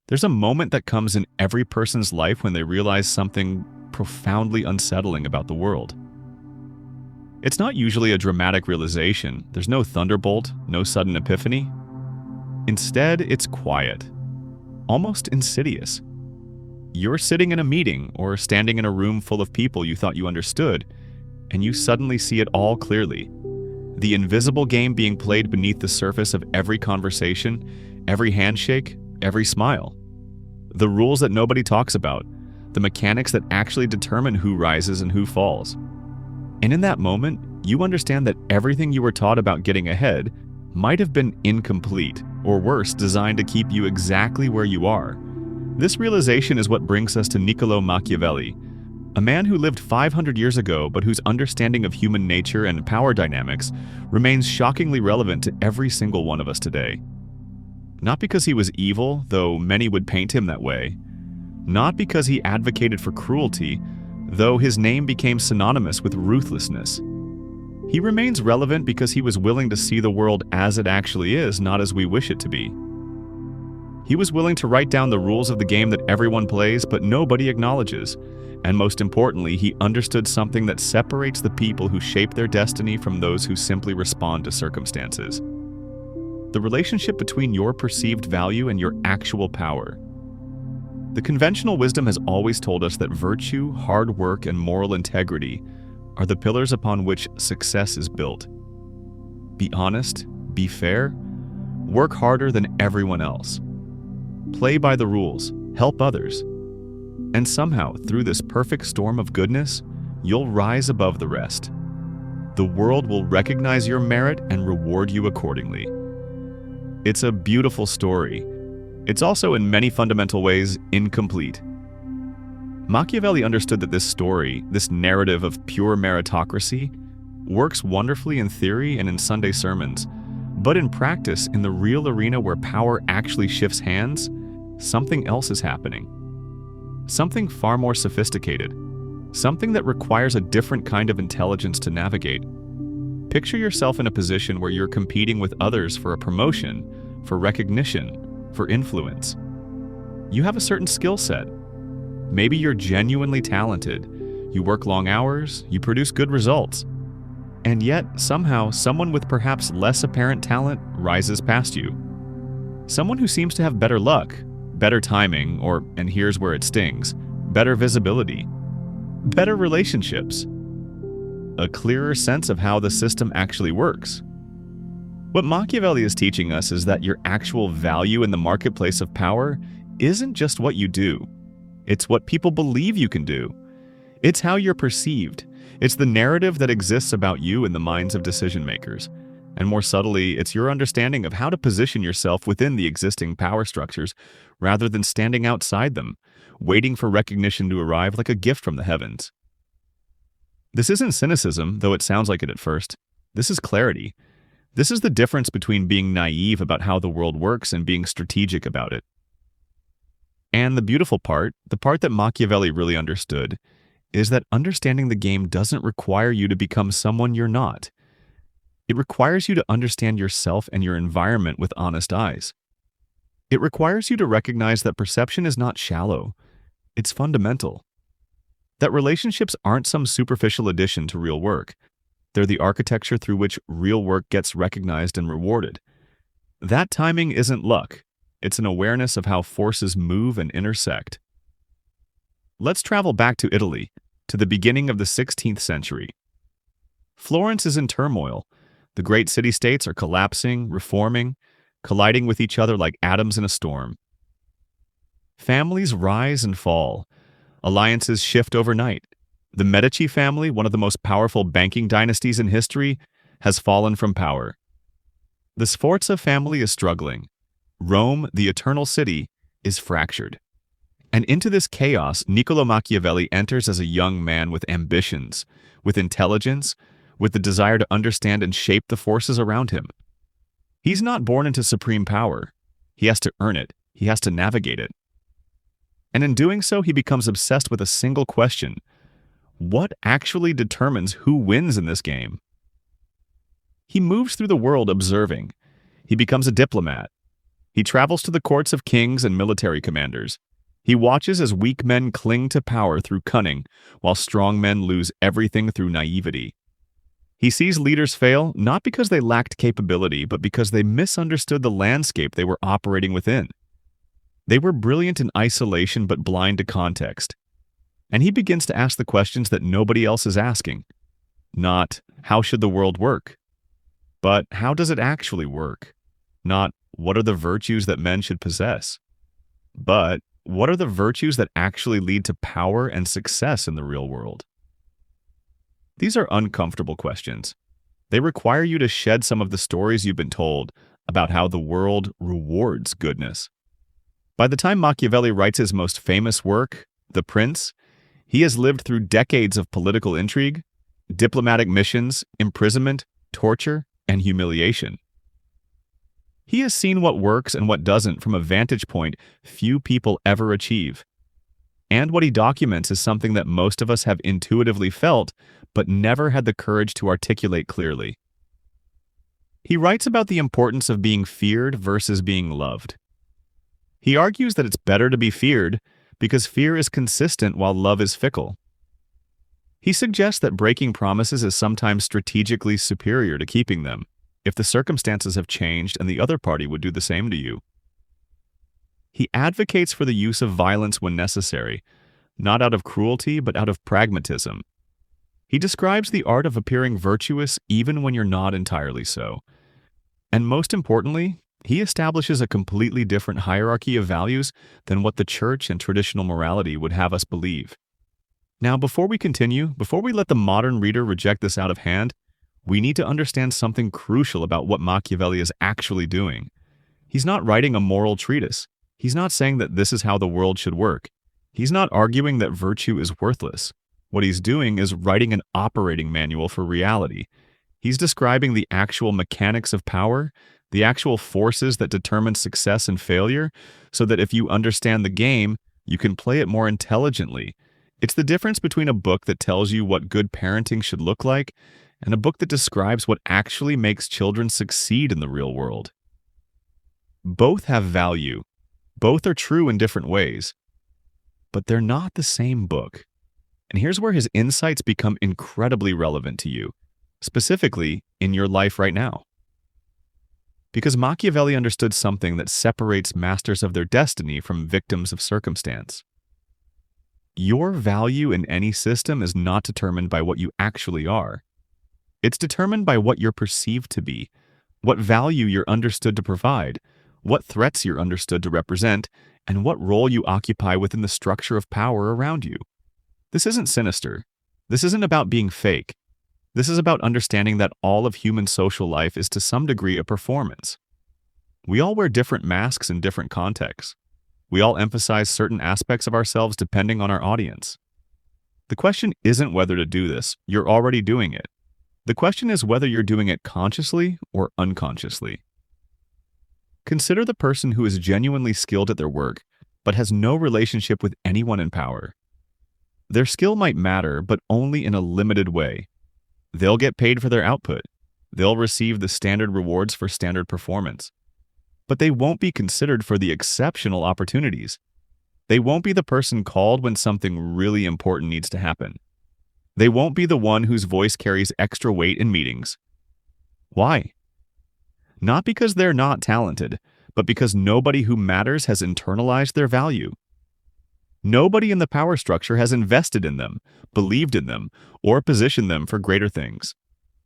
There's a moment that comes in every person's life when they realize something profoundly unsettling about the world. It's not usually a dramatic realization. There's no thunderbolt, no sudden epiphany. Instead, it's quiet, almost insidious. You're sitting in a meeting or standing in a room full of people you thought you understood, and you suddenly see it all clearly. The invisible game being played beneath the surface of every conversation, every handshake, every smile. The rules that nobody talks about, the mechanics that actually determine who rises and who falls. And in that moment, you understand that everything you were taught about getting ahead might have been incomplete, or worse, designed to keep you exactly where you are. This realization is what brings us to Niccolo Machiavelli, a man who lived 500 years ago but whose understanding of human nature and power dynamics remains shockingly relevant to every single one of us today. Not because he was evil, though many would paint him that way. Not because he advocated for cruelty, though his name became synonymous with ruthlessness. He remains relevant because he was willing to see the world as it actually is, not as we wish it to be. He was willing to write down the rules of the game that everyone plays but nobody acknowledges. And most importantly, he understood something that separates the people who shape their destiny from those who simply respond to circumstances. The relationship between your perceived value and your actual power. The conventional wisdom has always told us that virtue, hard work, and moral integrity are the pillars upon which success is built. Be honest, be fair, work harder than everyone else. Play by the rules, help others. And somehow, through this perfect storm of goodness, you'll rise above the rest. The world will recognize your merit and reward you accordingly. It's a beautiful story. It's also in many fundamental ways incomplete. Machiavelli understood that this story, this narrative of pure meritocracy, works wonderfully in theory and in Sunday sermons, but in practice, in the real arena where power actually shifts hands, something else is happening. Something far more sophisticated. Something that requires a different kind of intelligence to navigate. Picture yourself in a position where you're competing with others for a promotion, for recognition, for influence. You have a certain skill set. Maybe you're genuinely talented. You work long hours, you produce good results. And yet, somehow, someone with perhaps less apparent talent rises past you. Someone who seems to have better luck, better timing, or, and here's where it stings, better visibility, better relationships, a clearer sense of how the system actually works. What Machiavelli is teaching us is that your actual value in the marketplace of power isn't just what you do. It's what people believe you can do. It's how you're perceived. It's the narrative that exists about you in the minds of decision makers. And more subtly, it's your understanding of how to position yourself within the existing power structures rather than standing outside them, waiting for recognition to arrive like a gift from the heavens. This isn't cynicism, though it sounds like it at first. This is clarity. This is the difference between being naive about how the world works and being strategic about it. And the beautiful part, the part that Machiavelli really understood, is that understanding the game doesn't require you to become someone you're not. It requires you to understand yourself and your environment with honest eyes. It requires you to recognize that perception is not shallow, it's fundamental. That relationships aren't some superficial addition to real work. They're the architecture through which real work gets recognized and rewarded. That timing isn't luck. It's an awareness of how forces move and intersect. Let's travel back to Italy, to the beginning of the 16th century. Florence is in turmoil. The great city-states are collapsing, reforming, colliding with each other like atoms in a storm. Families rise and fall. Alliances shift overnight. The Medici family, one of the most powerful banking dynasties in history, has fallen from power. The Sforza family is struggling. Rome, the eternal city, is fractured. And into this chaos, Niccolo Machiavelli enters as a young man with ambitions, with intelligence, with the desire to understand and shape the forces around him. He's not born into supreme power. He has to earn it. He has to navigate it. And in doing so, he becomes obsessed with a single question. What actually determines who wins in this game? He moves through the world observing. He becomes a diplomat. He travels to the courts of kings and military commanders. He watches as weak men cling to power through cunning, while strong men lose everything through naivety. He sees leaders fail not because they lacked capability, but because they misunderstood the landscape they were operating within. They were brilliant in isolation but blind to context. And he begins to ask the questions that nobody else is asking. Not, how should the world work? But how does it actually work? Not, what are the virtues that men should possess? But, what are the virtues that actually lead to power and success in the real world? These are uncomfortable questions. They require you to shed some of the stories you've been told about how the world rewards goodness. By the time Machiavelli writes his most famous work, The Prince, he has lived through decades of political intrigue, diplomatic missions, imprisonment, torture, and humiliation. He has seen what works and what doesn't from a vantage point few people ever achieve. And what he documents is something that most of us have intuitively felt, but never had the courage to articulate clearly. He writes about the importance of being feared versus being loved. He argues that it's better to be feared because fear is consistent while love is fickle. He suggests that breaking promises is sometimes strategically superior to keeping them, if the circumstances have changed and the other party would do the same to you. He advocates for the use of violence when necessary, not out of cruelty but out of pragmatism. He describes the art of appearing virtuous even when you're not entirely so. And most importantly, he establishes a completely different hierarchy of values than what the church and traditional morality would have us believe. Now, before we continue, before we let the modern reader reject this out of hand, we need to understand something crucial about what Machiavelli is actually doing. He's not writing a moral treatise. He's not saying that this is how the world should work. He's not arguing that virtue is worthless. What he's doing is writing an operating manual for reality. He's describing the actual mechanics of power, the actual forces that determine success and failure, so that if you understand the game, you can play it more intelligently. It's the difference between a book that tells you what good parenting should look like and a book that describes what actually makes children succeed in the real world. Both have value. Both are true in different ways. But they're not the same book. And here's where his insights become incredibly relevant to you, specifically in your life right now. Because Machiavelli understood something that separates masters of their destiny from victims of circumstance. Your value in any system is not determined by what you actually are. It's determined by what you're perceived to be, what value you're understood to provide, what threats you're understood to represent, and what role you occupy within the structure of power around you. This isn't sinister. This isn't about being fake. This is about understanding that all of human social life is to some degree a performance. We all wear different masks in different contexts. We all emphasize certain aspects of ourselves depending on our audience. The question isn't whether to do this. You're already doing it. The question is whether you're doing it consciously or unconsciously. Consider the person who is genuinely skilled at their work, but has no relationship with anyone in power. Their skill might matter, but only in a limited way. They'll get paid for their output. They'll receive the standard rewards for standard performance. But they won't be considered for the exceptional opportunities. They won't be the person called when something really important needs to happen. They won't be the one whose voice carries extra weight in meetings. Why? Not because they're not talented, but because nobody who matters has internalized their value. Nobody in the power structure has invested in them, believed in them, or positioned them for greater things.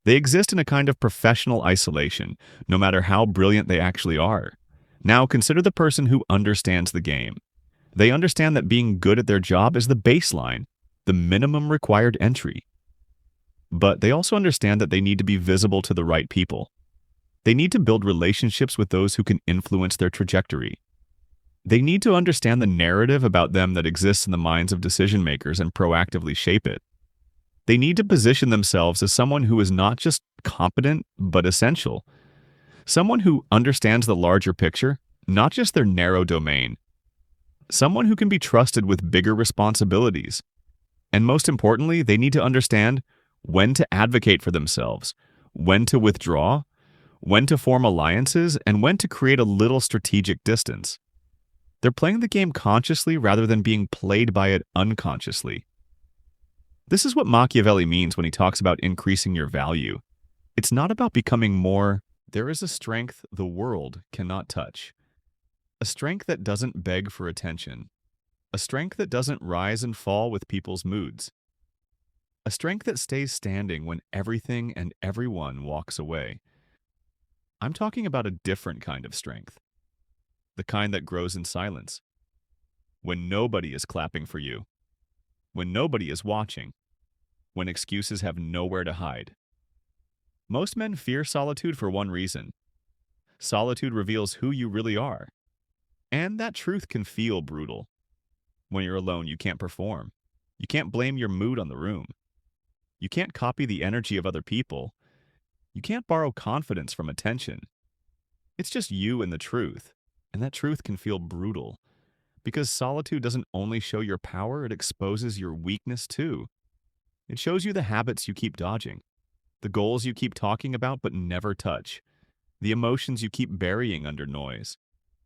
They exist in a kind of professional isolation, no matter how brilliant they actually are. Now consider the person who understands the game. They understand that being good at their job is the baseline, the minimum required entry. But they also understand that they need to be visible to the right people. They need to build relationships with those who can influence their trajectory. They need to understand the narrative about them that exists in the minds of decision makers and proactively shape it. They need to position themselves as someone who is not just competent, but essential. Someone who understands the larger picture, not just their narrow domain. Someone who can be trusted with bigger responsibilities. And most importantly, they need to understand when to advocate for themselves, when to withdraw, when to form alliances, and when to create a little strategic distance. They're playing the game consciously rather than being played by it unconsciously. This is what Machiavelli means when he talks about increasing your value. It's not about becoming more. There is a strength the world cannot touch. A strength that doesn't beg for attention. A strength that doesn't rise and fall with people's moods. A strength that stays standing when everything and everyone walks away. I'm talking about a different kind of strength. The kind that grows in silence. When nobody is clapping for you. When nobody is watching. When excuses have nowhere to hide. Most men fear solitude for one reason. Solitude reveals who you really are. And that truth can feel brutal. When you're alone, you can't perform. You can't blame your mood on the room. You can't copy the energy of other people. You can't borrow confidence from attention. It's just you and the truth. And that truth can feel brutal. Because solitude doesn't only show your power, it exposes your weakness too. It shows you the habits you keep dodging. The goals you keep talking about but never touch. The emotions you keep burying under noise.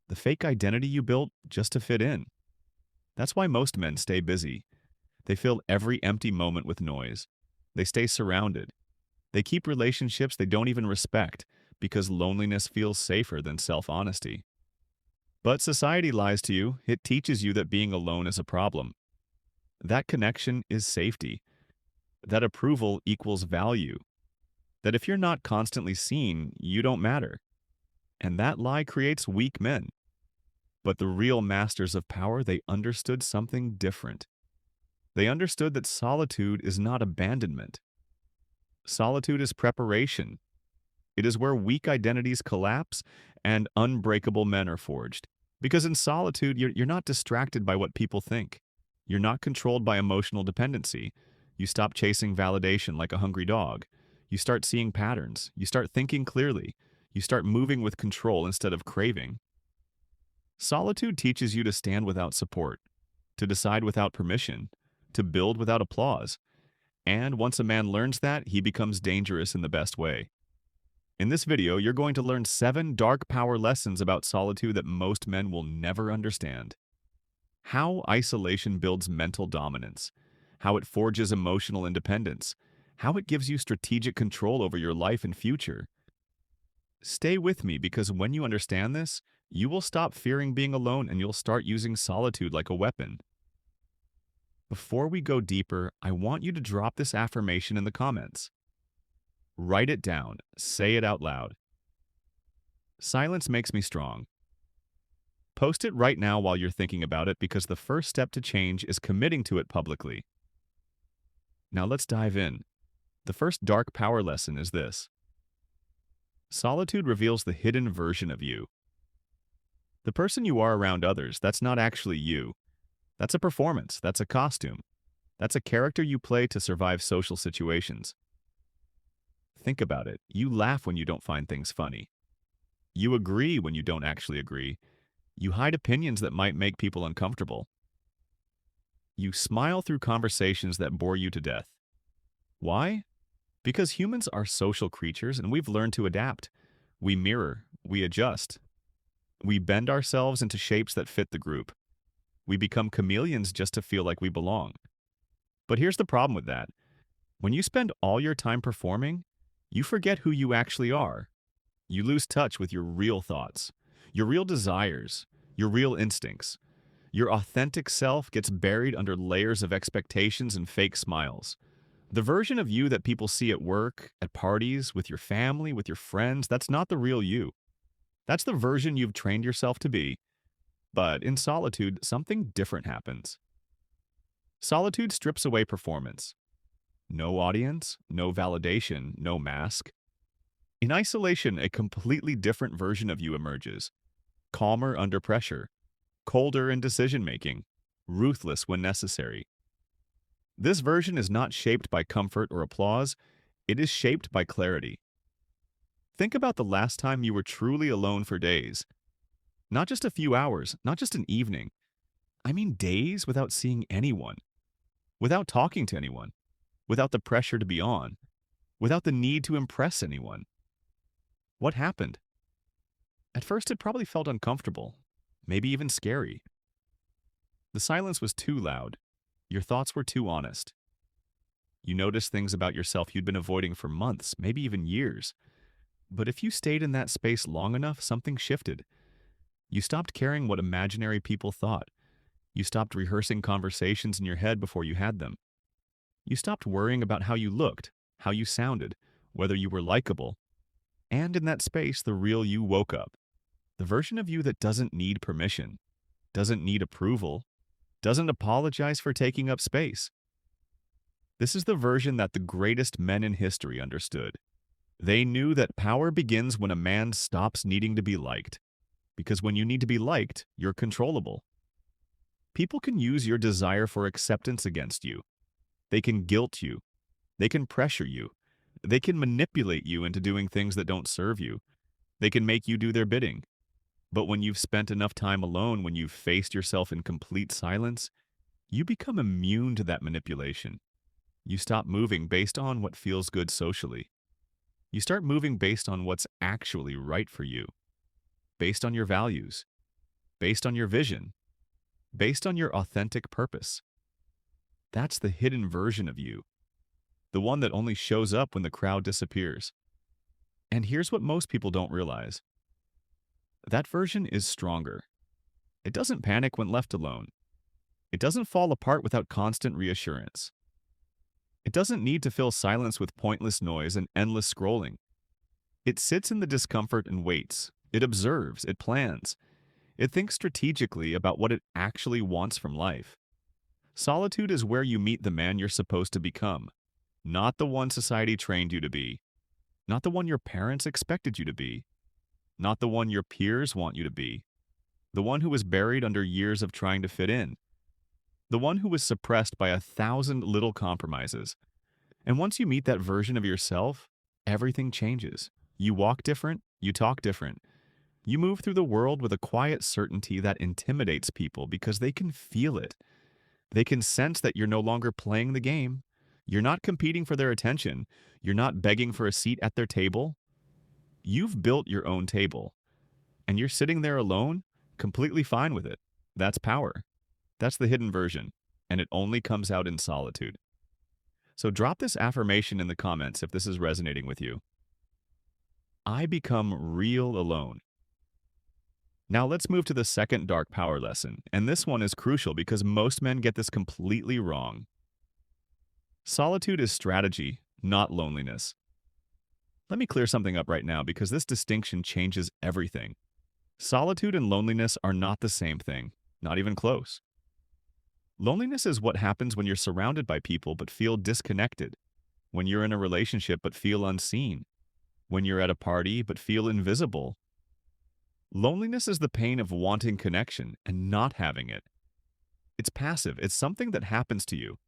The fake identity you built just to fit in. That's why most men stay busy. They fill every empty moment with noise. They stay surrounded. They keep relationships they don't even respect because loneliness feels safer than self-honesty. But society lies to you. It teaches you that being alone is a problem. That connection is safety. That approval equals value. That if you're not constantly seen, you don't matter. And that lie creates weak men. But the real masters of power, they understood something different. They understood that solitude is not abandonment. Solitude is preparation. It is where weak identities collapse and unbreakable men are forged. Because in solitude, you're not distracted by what people think. You're not controlled by emotional dependency. You stop chasing validation like a hungry dog. You start seeing patterns. You start thinking clearly. You start moving with control instead of craving. Solitude teaches you to stand without support, to decide without permission, to build without applause. And once a man learns that, he becomes dangerous in the best way. In this video, you're going to learn 7 dark power lessons about solitude that most men will never understand. How isolation builds mental dominance. How it forges emotional independence. How it gives you strategic control over your life and future. Stay with me because when you understand this, you will stop fearing being alone and you'll start using solitude like a weapon. Before we go deeper, I want you to drop this affirmation in the comments. Write it down. Say it out loud. Silence makes me strong. Post it right now while you're thinking about it because the first step to change is committing to it publicly. Now let's dive in. The first dark power lesson is this. Solitude reveals the hidden version of you. The person you are around others, that's not actually you. That's a performance. That's a costume. That's a character you play to survive social situations. Think about it. You laugh when you don't find things funny. You agree when you don't actually agree. You hide opinions that might make people uncomfortable. You smile through conversations that bore you to death. Why? Because humans are social creatures and we've learned to adapt. We mirror. We adjust. We bend ourselves into shapes that fit the group. We become chameleons just to feel like we belong. But here's the problem with that. When you spend all your time performing, you forget who you actually are. You lose touch with your real thoughts, your real desires, your real instincts. Your authentic self gets buried under layers of expectations and fake smiles. The version of you that people see at work, at parties, with your family, with your friends, that's not the real you. That's the version you've trained yourself to be. But in solitude, something different happens. Solitude strips away performance. No audience, no validation, no mask. In isolation, a completely different version of you emerges. Calmer under pressure, colder in decision-making, ruthless when necessary. This version is not shaped by comfort or applause, it is shaped by clarity. Think about the last time you were truly alone for days. Not just a few hours, not just an evening. I mean days without seeing anyone, without talking to anyone, without the pressure to be on, without the need to impress anyone. What happened? At first, it probably felt uncomfortable, maybe even scary. The silence was too loud. Your thoughts were too honest. You noticed things about yourself you'd been avoiding for months, maybe even years. But if you stayed in that space long enough, something shifted. You stopped caring what imaginary people thought. You stopped rehearsing conversations in your head before you had them. You stopped worrying about how you looked, how you sounded, whether you were likable. And in that space, the real you woke up. The version of you that doesn't need permission, doesn't need approval, doesn't apologize for taking up space. This is the version that the greatest men in history understood. They knew that power begins when a man stops needing to be liked. Because when you need to be liked, you're controllable. People can use your desire for acceptance against you. They can guilt you. They can pressure you. They can manipulate you into doing things that don't serve you. They can make you do their bidding. But when you've spent enough time alone, when you've faced yourself in complete silence, you become immune to that manipulation. You stop moving based on what feels good socially. You start moving based on what's actually right for you, based on your values, based on your vision, based on your authentic purpose. That's the hidden version of you, the one that only shows up when the crowd disappears. And here's what most people don't realize. That version is stronger. It doesn't panic when left alone. It doesn't fall apart without constant reassurance. It doesn't need to fill silence with pointless noise and endless scrolling. It sits in the discomfort and waits. It observes. It plans. It thinks strategically about what it actually wants from life. Solitude is where you meet the man you're supposed to become, not the one society trained you to be, not the one your parents expected you to be, not the one your peers want you to be, the one who was buried under years of trying to fit in, the one who was suppressed by 1,000 little compromises. And once you meet that version of yourself, everything changes. You walk different, you talk different. You move through the world with a quiet certainty that intimidates people because they can feel it. They can sense that you're no longer playing the game. You're not competing for their attention. You're not begging for a seat at their table. You've built your own table, and you're sitting there alone, completely fine with it. That's power. That's the hidden version, and it only comes out in solitude. So drop this affirmation in the comments if this is resonating with you. I become real alone. Now let's move to the second dark power lesson, and this one is crucial because most men get this completely wrong. Solitude is strategy, not loneliness. Let me clear something up right now because this distinction changes everything. Solitude and loneliness are not the same thing, not even close. Loneliness is what happens when you're surrounded by people but feel disconnected, when you're in a relationship but feel unseen, when you're at a party but feel invisible. Loneliness is the pain of wanting connection and not having it. It's passive. It's something that happens to you.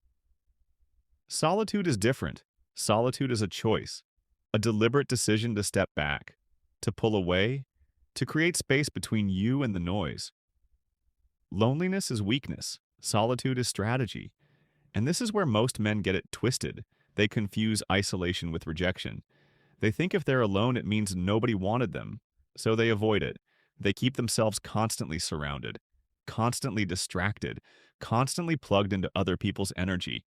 Solitude is different. Solitude is a choice, a deliberate decision to step back, to pull away, to create space between you and the noise. Loneliness is weakness. Solitude is strategy. And this is where most men get it twisted. They confuse isolation with rejection. They think if they're alone, it means nobody wanted them, so they avoid it. They keep themselves constantly surrounded, constantly distracted, constantly plugged into other people's energy.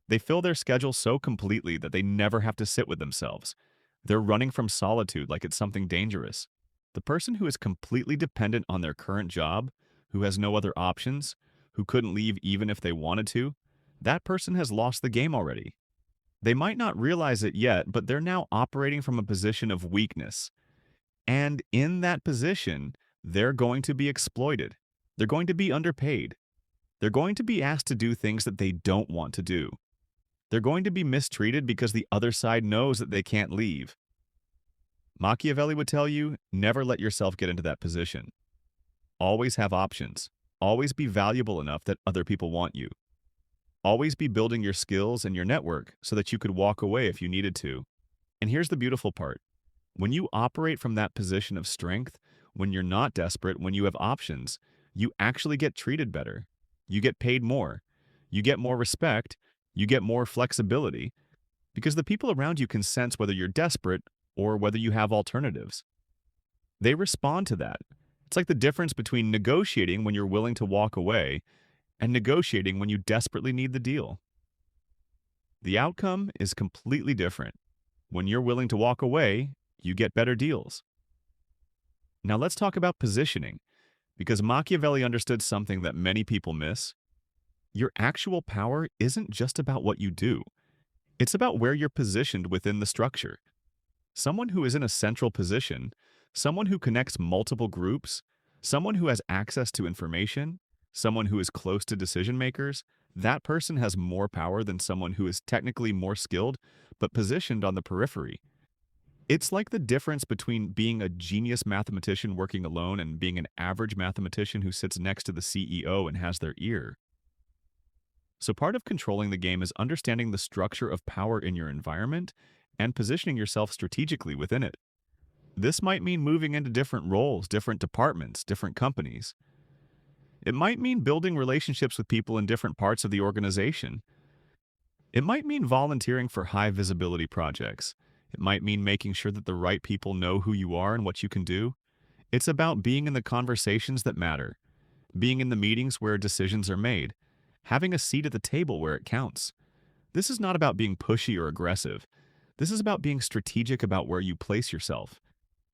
They fill their schedule so completely that they never have to sit with themselves. They're running from solitude like it's something dangerous. The person who is completely dependent on their current job, who has no other options, who couldn't leave even if they wanted to, that person has lost the game already. They might not realize it yet, but they're now operating from a position of weakness. And in that position, they're going to be exploited. They're going to be underpaid. They're going to be asked to do things that they don't want to do. They're going to be mistreated because the other side knows that they can't leave. Machiavelli would tell you, never let yourself get into that position. Always have options. Always be valuable enough that other people want you. Always be building your skills and your network so that you could walk away if you needed to. And here's the beautiful part. When you operate from that position of strength, when you're not desperate, when you have options, you actually get treated better. You get paid more. You get more respect. You get more flexibility. Because the people around you can sense whether you're desperate or whether you have alternatives. They respond to that. It's like the difference between negotiating when you're willing to walk away and negotiating when you desperately need the deal. The outcome is completely different. When you're willing to walk away, you get better deals. Now let's talk about positioning, because Machiavelli understood something that many people miss. Your actual power isn't just about what you do. It's about where you're positioned within the structure. Someone who is in a central position, someone who connects multiple groups, someone who has access to information, someone who is close to decision makers, that person has more power than someone who is technically more skilled but positioned on the periphery. It's like the difference between being a genius mathematician working alone and being an average mathematician who sits next to the CEO and has their ear. So part of controlling the game is understanding the structure of power in your environment and positioning yourself strategically within it. This might mean moving into different roles, different departments, different companies. It might mean building relationships with people in different parts of the organization. It might mean volunteering for high visibility projects. It might mean making sure that the right people know who you are and what you can do. It's about being in the conversations that matter, being in the meetings where decisions are made, having a seat at the table where it counts. This is not about being pushy or aggressive. This is about being strategic about where you place yourself.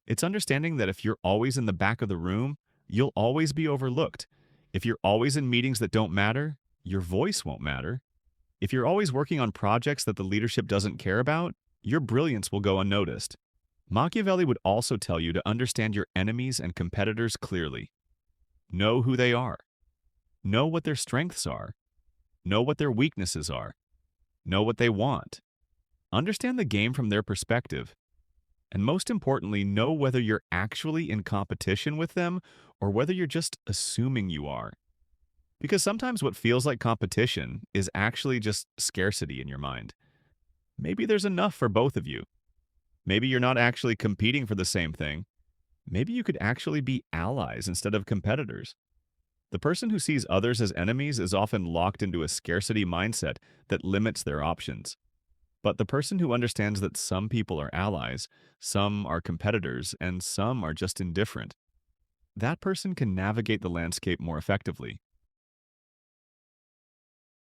It's understanding that if you're always in the back of the room, you'll always be overlooked. If you're always in meetings that don't matter, your voice won't matter. If you're always working on projects that the leadership doesn't care about, your brilliance will go unnoticed. Machiavelli would also tell you to understand your enemies and competitors clearly. Know who they are. Know what their strengths are. Know what their weaknesses are. Know what they want. Understand the game from their perspective. And most importantly, know whether you're actually in competition with them or whether you're just assuming you are. Because sometimes what feels like competition is actually just scarcity in your mind. Maybe there's enough for both of you. Maybe you're not actually competing for the same thing. Maybe you could actually be allies instead of competitors. The person who sees others as enemies is often locked into a scarcity mindset that limits their options. But the person who understands that some people are allies, some are competitors, and some are just indifferent, that person can navigate the landscape more effectively.